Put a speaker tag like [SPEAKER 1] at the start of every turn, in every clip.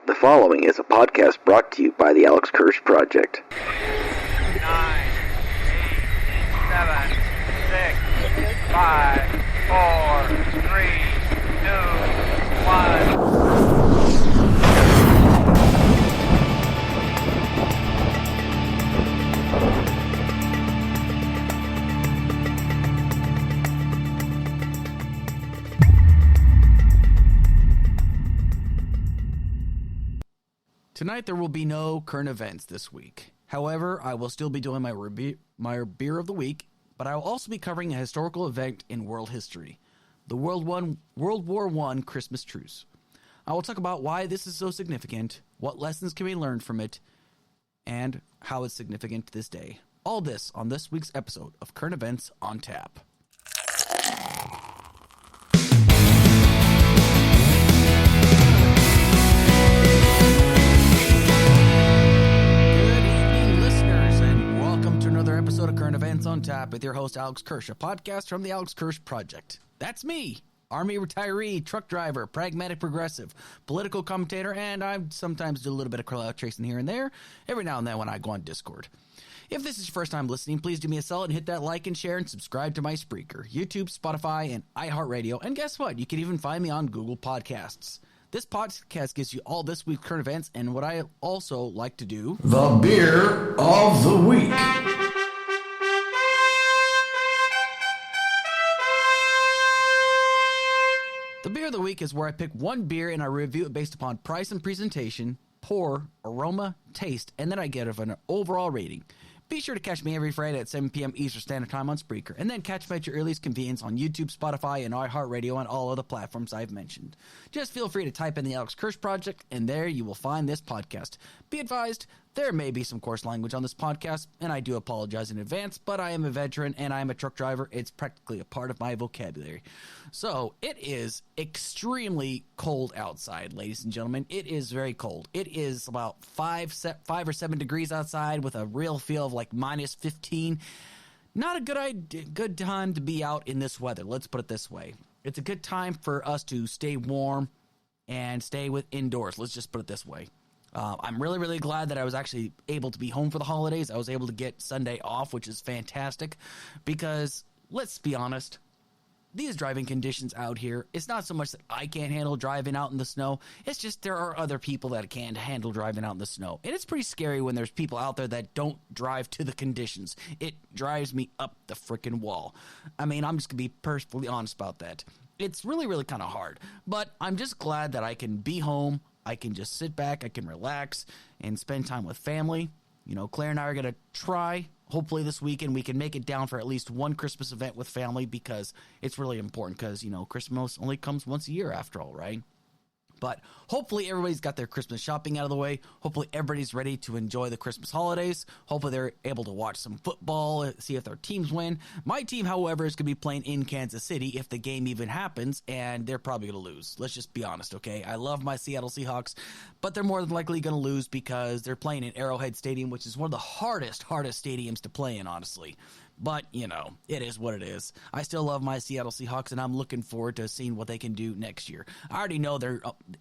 [SPEAKER 1] The following is a podcast brought to you by the Alex Kirsch Project.
[SPEAKER 2] 9, 8, 7, 6, 5, 4, 3, 2, 1.
[SPEAKER 3] Tonight there will be no current events this week. However, I will still be doing my beer of the week, but I will also be covering a historical event in world history, the World War I Christmas Truce. I will talk about why this is so significant, what lessons can be learned from it, and how it's significant to this day. All this on this week's episode of Current Events on Tap. Episode of Current Events on Tap with your host Alex Kirsch, a podcast from the Alex Kirsch Project. That's me, Army retiree, truck driver, pragmatic progressive, political commentator, and I sometimes do a little bit of clout tracing here and there, every now and then when I go on Discord. If this is your first time listening, please do me a solid and hit that like and share and subscribe to my Spreaker, YouTube, Spotify, and iHeartRadio, and guess what? You can even find me on Google Podcasts. This podcast gives you all this week's current events and what I also like to do,
[SPEAKER 4] the beer of the week.
[SPEAKER 3] The beer of the week is where I pick one beer and I review it based upon price and presentation, pour, aroma, taste, and then I give an overall rating. Be sure to catch me every Friday at 7 p.m. Eastern Standard Time on Spreaker, and then catch me at your earliest convenience on YouTube, Spotify, and iHeartRadio and all other platforms I've mentioned. Just feel free to type in the Alex Kirsch Project, and there you will find this podcast. Be advised, there may be some coarse language on this podcast, and I do apologize in advance, but I am a veteran and I am a truck driver. It's practically a part of my vocabulary. So, it is extremely cold outside, ladies and gentlemen. It is very cold. It is about 5 or 7 degrees outside with a real feel of like minus 15. Not a good time to be out in this weather. Let's put it this way. It's a good time for us to stay warm and stay indoors. Let's just put it this way. I'm really, really glad that I was actually able to be home for the holidays. I was able to get Sunday off, which is fantastic because, let's be honest, these driving conditions out here, it's not so much that I can't handle driving out in the snow. It's just there are other people that can't handle driving out in the snow. And it's pretty scary when there's people out there that don't drive to the conditions. It drives me up the frickin' wall. I mean, I'm just going to be perfectly honest about that. It's really, really kind of hard. But I'm just glad that I can be home. I can just sit back, I can relax, and spend time with family. You know, Claire and I are going to try, hopefully this weekend, we can make it down for at least one Christmas event with family because it's really important because, you know, Christmas only comes once a year after all, right? But hopefully everybody's got their Christmas shopping out of the way. Hopefully everybody's ready to enjoy the Christmas holidays. Hopefully they're able to watch some football, see if their teams win. My team, however, is going to be playing in Kansas City if the game even happens, and they're probably going to lose. Let's just be honest, okay? I love my Seattle Seahawks, but they're more than likely going to lose because they're playing in Arrowhead Stadium, which is one of the hardest stadiums to play in, honestly. But, you know, it is what it is. I still love my Seattle Seahawks, and I'm looking forward to seeing what they can do next year. I already know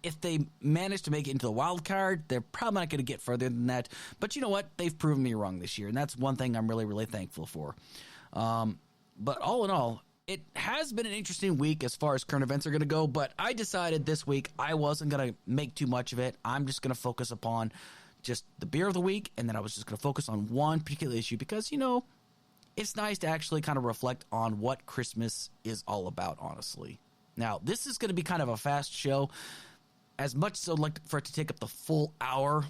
[SPEAKER 3] if they manage to make it into the wild card, they're probably not going to get further than that. But you know what? They've proven me wrong this year, and that's one thing I'm really, really thankful for. But all in all, it has been an interesting week as far as current events are going to go, but I decided this week I wasn't going to make too much of it. I'm just going to focus upon just the beer of the week, and then I was just going to focus on one particular issue because, you know, it's nice to actually kind of reflect on what Christmas is all about, honestly. Now, this is going to be kind of a fast show. As much as I'd like for it to take up the full hour,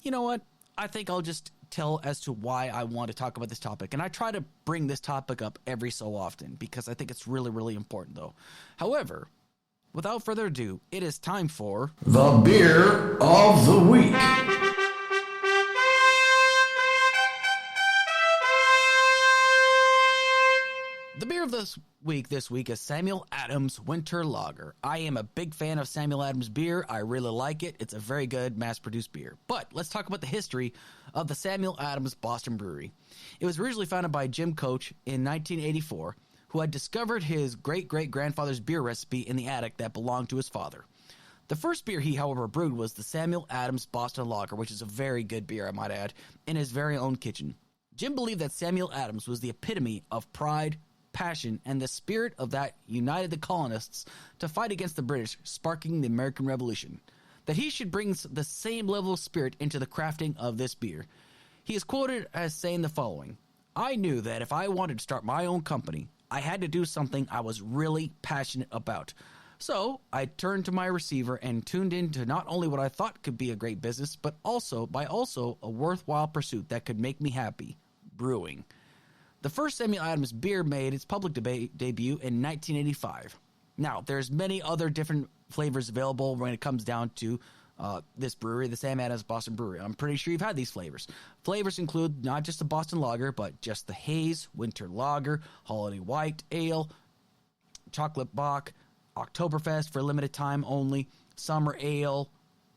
[SPEAKER 3] you know what? I think I'll just tell as to why I want to talk about this topic. And I try to bring this topic up every so often because I think it's really, really important, though. However, without further ado, it is time for
[SPEAKER 4] the beer of the week.
[SPEAKER 3] The beer of this week is Samuel Adams Winter Lager. I am a big fan of Samuel Adams beer. I really like it. It's a very good mass-produced beer. But let's talk about the history of the Samuel Adams Boston Brewery. It was originally founded by Jim Koch in 1984, who had discovered his great-great-grandfather's beer recipe in the attic that belonged to his father. The first beer he, however, brewed was the Samuel Adams Boston Lager, which is a very good beer, I might add, in his very own kitchen. Jim believed that Samuel Adams was the epitome of pride, passion, and the spirit of that united the colonists to fight against the British, sparking the American Revolution. That he should bring the same level of spirit into the crafting of this beer. He is quoted as saying the following: "I knew that if I wanted to start my own company, I had to do something I was really passionate about. So I turned to my receiver and tuned into not only what I thought could be a great business, but also a worthwhile pursuit that could make me happy: brewing." The first Samuel Adams beer made its public debut in 1985. Now, there's many other different flavors available when it comes down to this brewery, the Sam Adams Boston Brewery. I'm pretty sure you've had these flavors. Flavors include not just the Boston Lager, but just the Haze, Winter Lager, Holiday White Ale, Chocolate Bock, Oktoberfest for a limited time only, Summer Ale,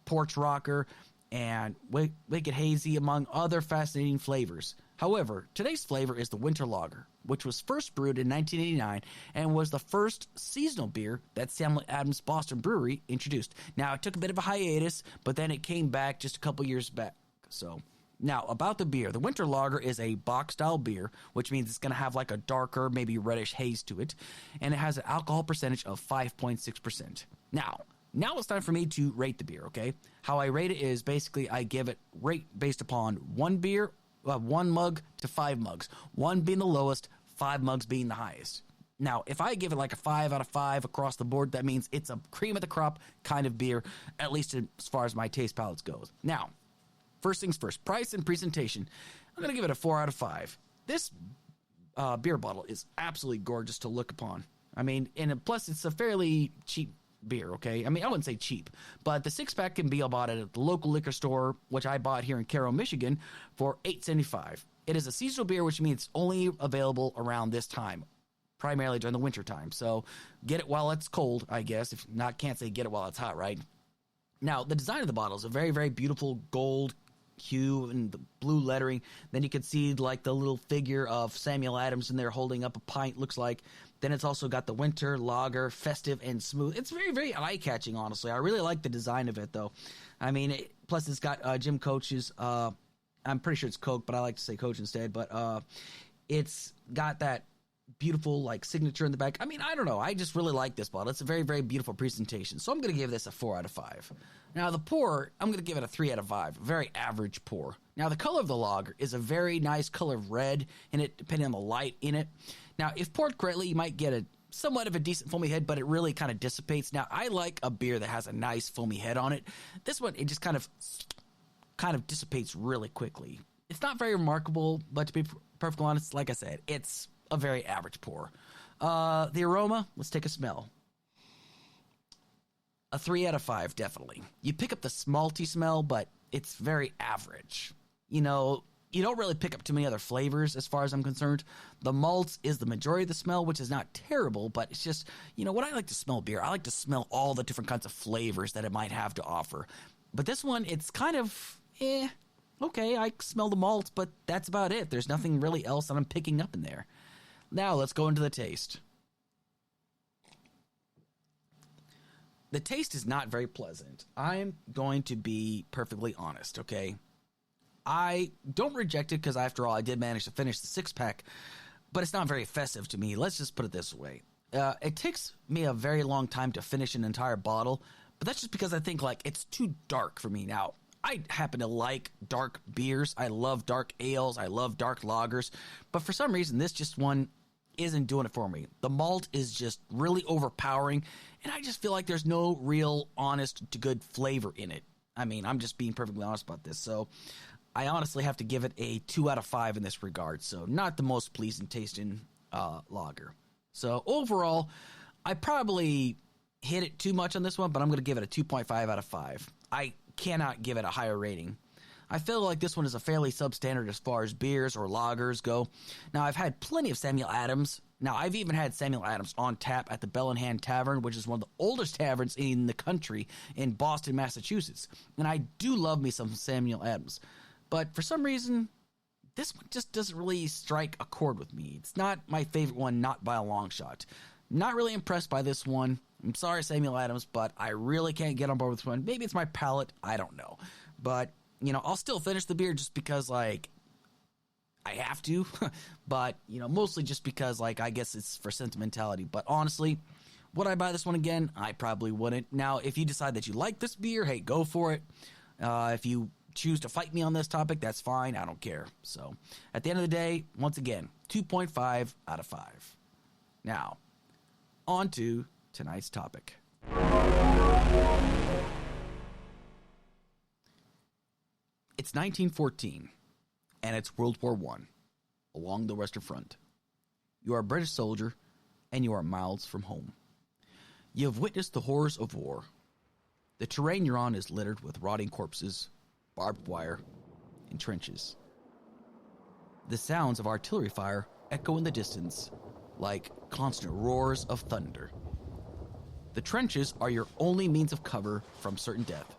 [SPEAKER 3] Porch Rocker, and Wicked Hazy, among other fascinating flavors. However, today's flavor is the Winter Lager, which was first brewed in 1989 and was the first seasonal beer that Samuel Adams Boston Brewery introduced. Now, it took a bit of a hiatus, but then it came back just a couple years back. So, now, about the beer. The Winter Lager is a bock-style beer, which means it's going to have like a darker, maybe reddish haze to it, and it has an alcohol percentage of 5.6%. Now it's time for me to rate the beer, okay? How I rate it is basically I give it rate based upon one mug to 5 mugs. 1 being the lowest, 5 mugs being the highest. Now, if I give it like a 5 out of 5 across the board, that means it's a cream of the crop kind of beer, at least as far as my taste palates goes. Now, first things first, price and presentation. I'm going to give it a 4 out of 5. This beer bottle is absolutely gorgeous to look upon. I mean, and plus it's a fairly cheap beer, okay? I mean, I wouldn't say cheap, but the 6-pack can be bought at the local liquor store, which I bought here in Cairo, Michigan, for $8.75. It is a seasonal beer, which means it's only available around this time, primarily during the winter time. So get it while it's cold, I guess. If not, can't say get it while it's hot, right? Now, the design of the bottle is a very, very beautiful gold hue and the blue lettering. Then you can see like the little figure of Samuel Adams in there holding up a pint, looks like. Then it's also got the Winter Lager, festive and smooth. It's very, very eye-catching, honestly. I really like the design of it, though. I mean, plus it's got Jim Coach's, I'm pretty sure it's Coke, but I like to say Coach instead. But it's got that beautiful like signature in the back. I mean, I don't know. I just really like this bottle. It's a very, very beautiful presentation. So I'm going to give this a 4 out of 5. Now, the pour, I'm going to give it a 3 out of 5. Very average pour. Now, the color of the lager is a very nice color of red in it, depending on the light in it. Now, if poured correctly, you might get a somewhat of a decent foamy head, but it really kind of dissipates. Now, I like a beer that has a nice foamy head on it. This one, it just kind of dissipates really quickly. It's not very remarkable, but to be perfectly honest, like I said, it's a very average pour. The aroma, let's take a smell. A 3 out of 5, definitely. You pick up the malty smell, but it's very average. You know, you don't really pick up too many other flavors as far as I'm concerned. The malt is the majority of the smell, which is not terrible, but it's just, you know, when I like to smell beer, I like to smell all the different kinds of flavors that it might have to offer. But this one, it's kind of, okay, I smell the malt, but that's about it. There's nothing really else that I'm picking up in there. Now, let's go into the taste. The taste is not very pleasant. I'm going to be perfectly honest, okay? I don't reject it because, after all, I did manage to finish the 6-pack, but it's not very festive to me. Let's just put it this way. It takes me a very long time to finish an entire bottle, but that's just because I think, like, it's too dark for me. Now, I happen to like dark beers. I love dark ales. I love dark lagers. But for some reason, this just one isn't doing it for me. The malt is just really overpowering, and I just feel like there's no real honest to good flavor in it. I mean, I'm just being perfectly honest about this. So I honestly have to give it a 2 out of 5 in this regard. So not the most pleasing tasting lager. So overall, I probably hit it too much on this one, but I'm going to give it a 2.5 out of 5. I cannot give it a higher rating. I feel like this one is a fairly substandard as far as beers or lagers go. Now, I've had plenty of Samuel Adams. Now, I've even had Samuel Adams on tap at the Bell in Hand Tavern, which is one of the oldest taverns in the country in Boston, Massachusetts. And I do love me some Samuel Adams. But for some reason, this one just doesn't really strike a chord with me. It's not my favorite one, not by a long shot. Not really impressed by this one. I'm sorry, Samuel Adams, but I really can't get on board with this one. Maybe it's my palate. I don't know. But, I'll still finish the beer just because, I have to. But, mostly just because, I guess it's for sentimentality. But honestly, would I buy this one again? I probably wouldn't. Now, if you decide that you like this beer, hey, go for it. If you choose to fight me on this topic, that's fine. I don't care. So, at the end of the day, once again, 2.5 out of 5. Now, on to tonight's topic. It's 1914, and it's World War I, along the Western Front. You are a British soldier, and you are miles from home. You have witnessed the horrors of war. The terrain you're on is littered with rotting corpses, barbed wire, and trenches. The sounds of artillery fire echo in the distance like constant roars of thunder. The trenches are your only means of cover from certain death.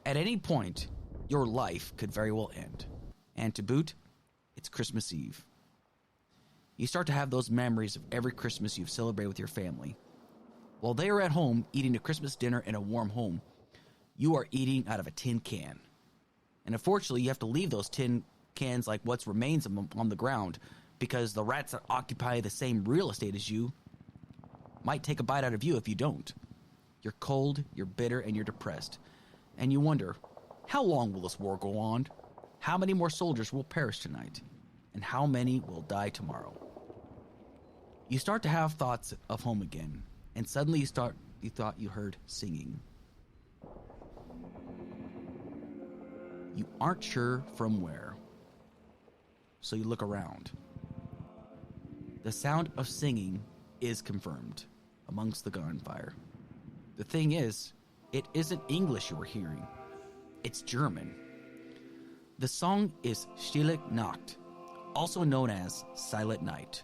[SPEAKER 3] At any point, your life could very well end. And to boot, it's Christmas Eve. You start to have those memories of every Christmas you've celebrated with your family. While they are at home eating a Christmas dinner in a warm home, you are eating out of a tin can. And unfortunately, you have to leave those tin cans like what remains of them on the ground because the rats that occupy the same real estate as you might take a bite out of you if you don't. You're cold, you're bitter, and you're depressed. And you wonder, how long will this war go on? How many more soldiers will perish tonight? And how many will die tomorrow? You start to have thoughts of home again, and suddenly you thought you heard singing. You aren't sure from where, so you look around. The sound of singing is confirmed amongst the gunfire. The thing is, it isn't English you are hearing. It's German. The song is Stille Nacht, also known as Silent Night.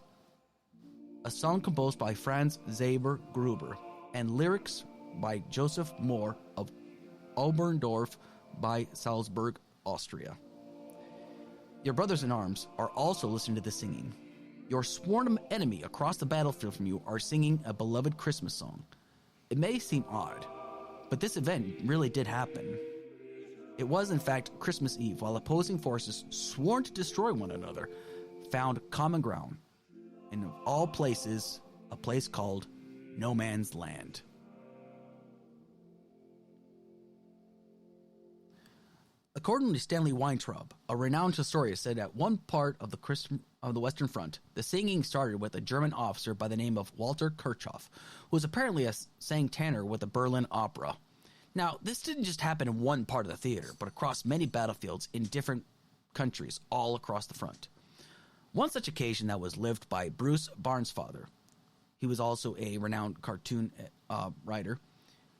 [SPEAKER 3] A song composed by Franz Zaber Gruber and lyrics by Joseph Mohr of Oberndorf by Salzburg, Austria. Your brothers in arms are also listening to the singing. Your sworn enemy across the battlefield from you are singing a beloved Christmas song. It may seem odd, but this event really did happen. It was, in fact, Christmas Eve, while opposing forces sworn to destroy one another found common ground. In of all places, a place called No Man's Land. According to Stanley Weintraub, a renowned historian, said at one part of the Western Front, the singing started with a German officer by the name of Walter Kirchhoff, who was apparently a sang tenor with the Berlin Opera. Now, this didn't just happen in one part of the theater, but across many battlefields in different countries all across the front. One such occasion that was lived by Bruce Bairnsfather. He was also a renowned cartoon writer.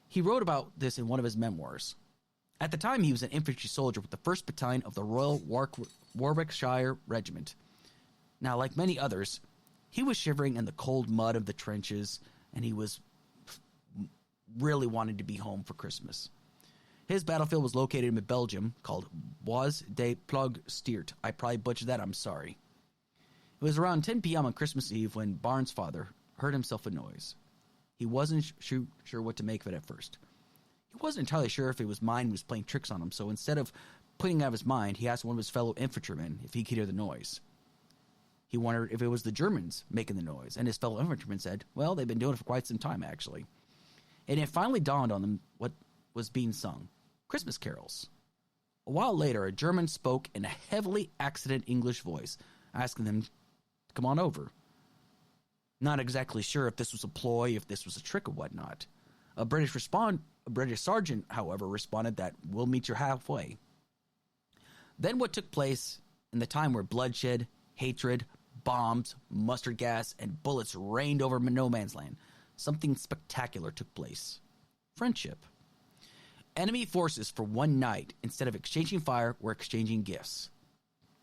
[SPEAKER 3] He wrote about this in one of his memoirs. At the time, he was an infantry soldier with the 1st Battalion of the Royal Warwickshire Regiment. Now, like many others, he was shivering in the cold mud of the trenches, and he was really wanted to be home for Christmas. His battlefield was located in Belgium, called Bois de Plugsteert. I probably butchered that, I'm sorry. It was around 10 p.m. on Christmas Eve when Bairnsfather heard himself a noise. He wasn't sure what to make of it at first. He wasn't entirely sure if it was mind was playing tricks on him, so instead of putting out of his mind, he asked one of his fellow infantrymen if he could hear the noise. He wondered if it was the Germans making the noise, and his fellow infantryman said, well, they've been doing it for quite some time, actually. And it finally dawned on them what was being sung. Christmas carols. A while later, a German spoke in a heavily accented English voice, asking them to come on over. Not exactly sure if this was a ploy, if this was a trick or whatnot. A British sergeant, however, responded that we'll meet you halfway. Then what took place in the time where bloodshed, hatred, bombs, mustard gas, and bullets rained over no man's land, something spectacular took place. Friendship. Enemy forces for one night, instead of exchanging fire, were exchanging gifts.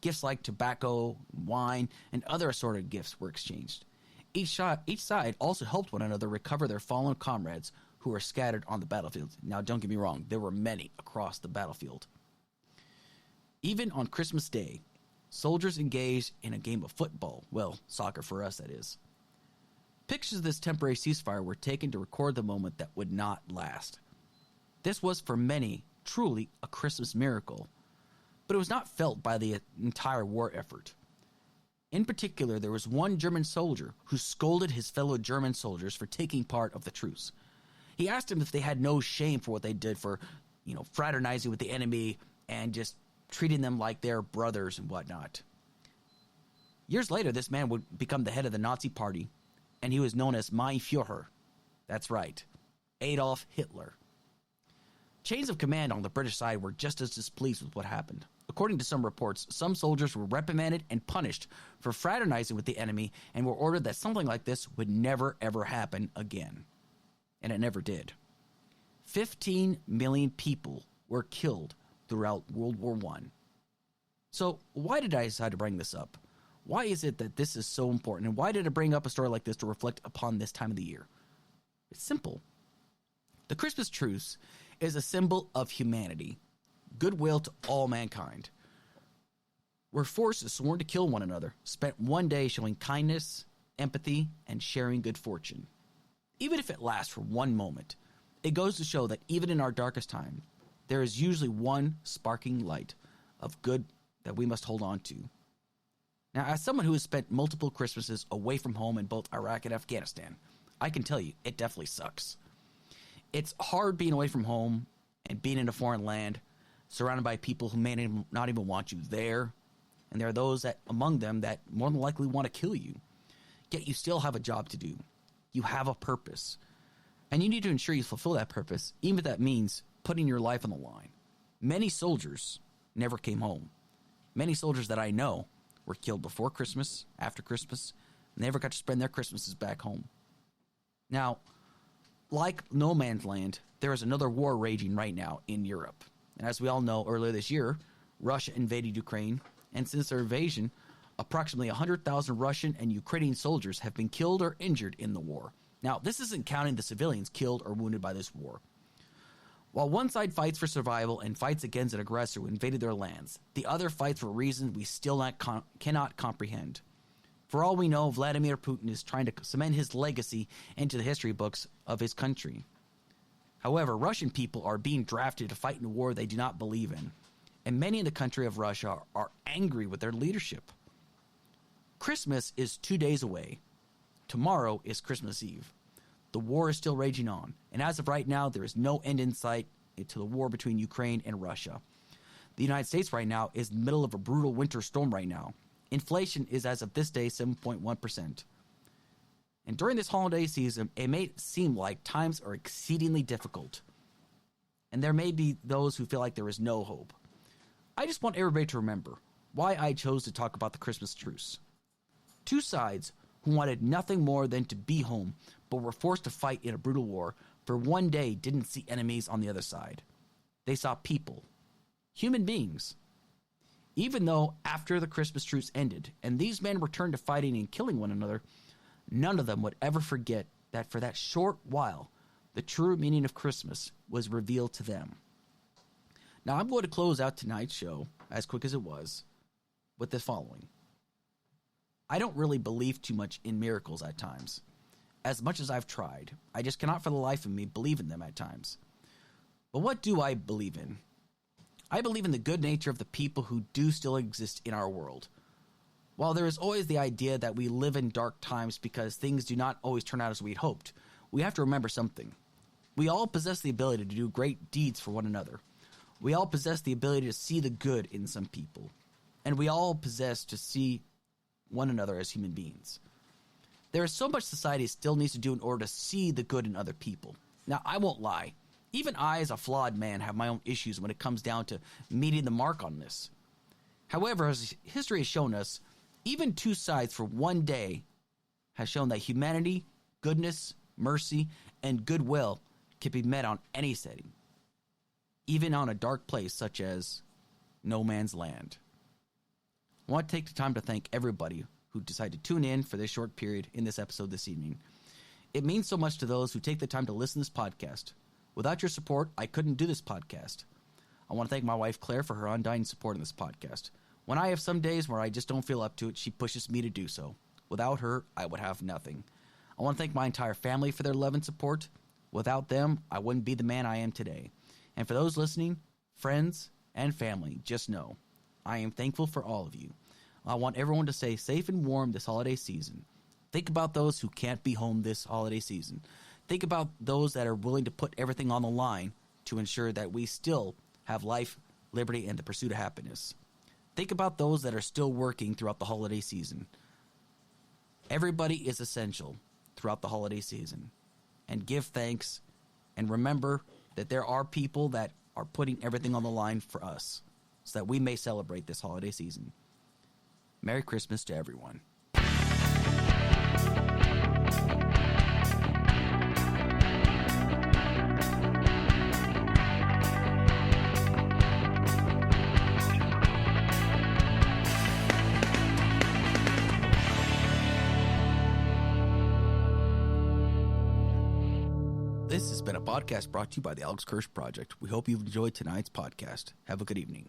[SPEAKER 3] Gifts like tobacco, wine, and other assorted gifts were exchanged. Each side also helped one another recover their fallen comrades who were scattered on the battlefield. Now, don't get me wrong, there were many across the battlefield. Even on Christmas Day, soldiers engaged in a game of football. Well, soccer for us, that is. Pictures of this temporary ceasefire were taken to record the moment that would not last. This was for many truly a Christmas miracle, but it was not felt by the entire war effort. In particular, there was one German soldier who scolded his fellow German soldiers for taking part of the truce. He asked them if they had no shame for what they did for, fraternizing with the enemy and just treating them like their brothers and whatnot. Years later, this man would become the head of the Nazi party, and he was known as Mein Führer. That's right, Adolf Hitler. Chains of command on the British side were just as displeased with what happened. According to some reports, some soldiers were reprimanded and punished for fraternizing with the enemy and were ordered that something like this would never, ever happen again. And it never did. 15 million people were killed throughout World War I. So why did I decide to bring this up? Why is it that this is so important? And why did I bring up a story like this to reflect upon this time of the year? It's simple. The Christmas truce is a symbol of humanity, goodwill to all mankind. Where forces sworn to kill one another spent one day showing kindness, empathy, and sharing good fortune. Even if it lasts for one moment, it goes to show that even in our darkest time, there is usually one sparking light of good that we must hold on to. Now, as someone who has spent multiple Christmases away from home in both Iraq and Afghanistan, I can tell you, it definitely sucks. It's hard being away from home and being in a foreign land, surrounded by people who may not even want you there, and there are those among them that more than likely want to kill you. Yet you still have a job to do. You have a purpose. And you need to ensure you fulfill that purpose, even if that means putting your life on the line. Many soldiers never came home. Many soldiers that I know were killed before Christmas, after Christmas, and never got to spend their Christmases back home. Now, like no man's land, there is another war raging right now in Europe. And as we all know, earlier this year, Russia invaded Ukraine, and since their invasion, approximately 100,000 Russian and Ukrainian soldiers have been killed or injured in the war. Now, this isn't counting the civilians killed or wounded by this war. While one side fights for survival and fights against an aggressor who invaded their lands, the other fights for reasons we still cannot comprehend. For all we know, Vladimir Putin is trying to cement his legacy into the history books of his country. However, Russian people are being drafted to fight in a war they do not believe in, and many in the country of Russia are angry with their leadership. Christmas is 2 days away. Tomorrow is Christmas Eve. The war is still raging on, and as of right now, there is no end in sight to the war between Ukraine and Russia. The United States right now is in the middle of a brutal winter storm right now. Inflation is, as of this day, 7.1%. And during this holiday season, it may seem like times are exceedingly difficult. And there may be those who feel like there is no hope. I just want everybody to remember why I chose to talk about the Christmas truce. Two sides who wanted nothing more than to be home, but were forced to fight in a brutal war, for one day didn't see enemies on the other side. They saw people, human beings. Even though after the Christmas truce ended, and these men returned to fighting and killing one another, none of them would ever forget that for that short while, the true meaning of Christmas was revealed to them. Now, I'm going to close out tonight's show, as quick as it was, with the following. I don't really believe too much in miracles at times. As much as I've tried, I just cannot for the life of me believe in them at times. But what do I believe in? I believe in the good nature of the people who do still exist in our world. While there is always the idea that we live in dark times because things do not always turn out as we'd hoped, we have to remember something. We all possess the ability to do great deeds for one another. We all possess the ability to see the good in some people. And we all possess to see one another as human beings. There is so much society still needs to do in order to see the good in other people. Now, I won't lie. Even I, as a flawed man, have my own issues when it comes down to meeting the mark on this. However, as history has shown us, even two sides for one day has shown that humanity, goodness, mercy, and goodwill can be met on any setting, even on a dark place such as no man's land. I want to take the time to thank everybody who decided to tune in for this short period in this episode this evening. It means so much to those who take the time to listen to this podcast. Without your support, I couldn't do this podcast. I want to thank my wife, Claire, for her undying support in this podcast. When I have some days where I just don't feel up to it, she pushes me to do so. Without her, I would have nothing. I want to thank my entire family for their love and support. Without them, I wouldn't be the man I am today. And for those listening, friends and family, just know I am thankful for all of you. I want everyone to stay safe and warm this holiday season. Think about those who can't be home this holiday season. Think about those that are willing to put everything on the line to ensure that we still have life, liberty, and the pursuit of happiness. Think about those that are still working throughout the holiday season. Everybody is essential throughout the holiday season. And give thanks, and remember that there are people that are putting everything on the line for us so that we may celebrate this holiday season. Merry Christmas to everyone. This has been a podcast brought to you by the Alex Kirsch Project. We hope you've enjoyed tonight's podcast. Have a good evening.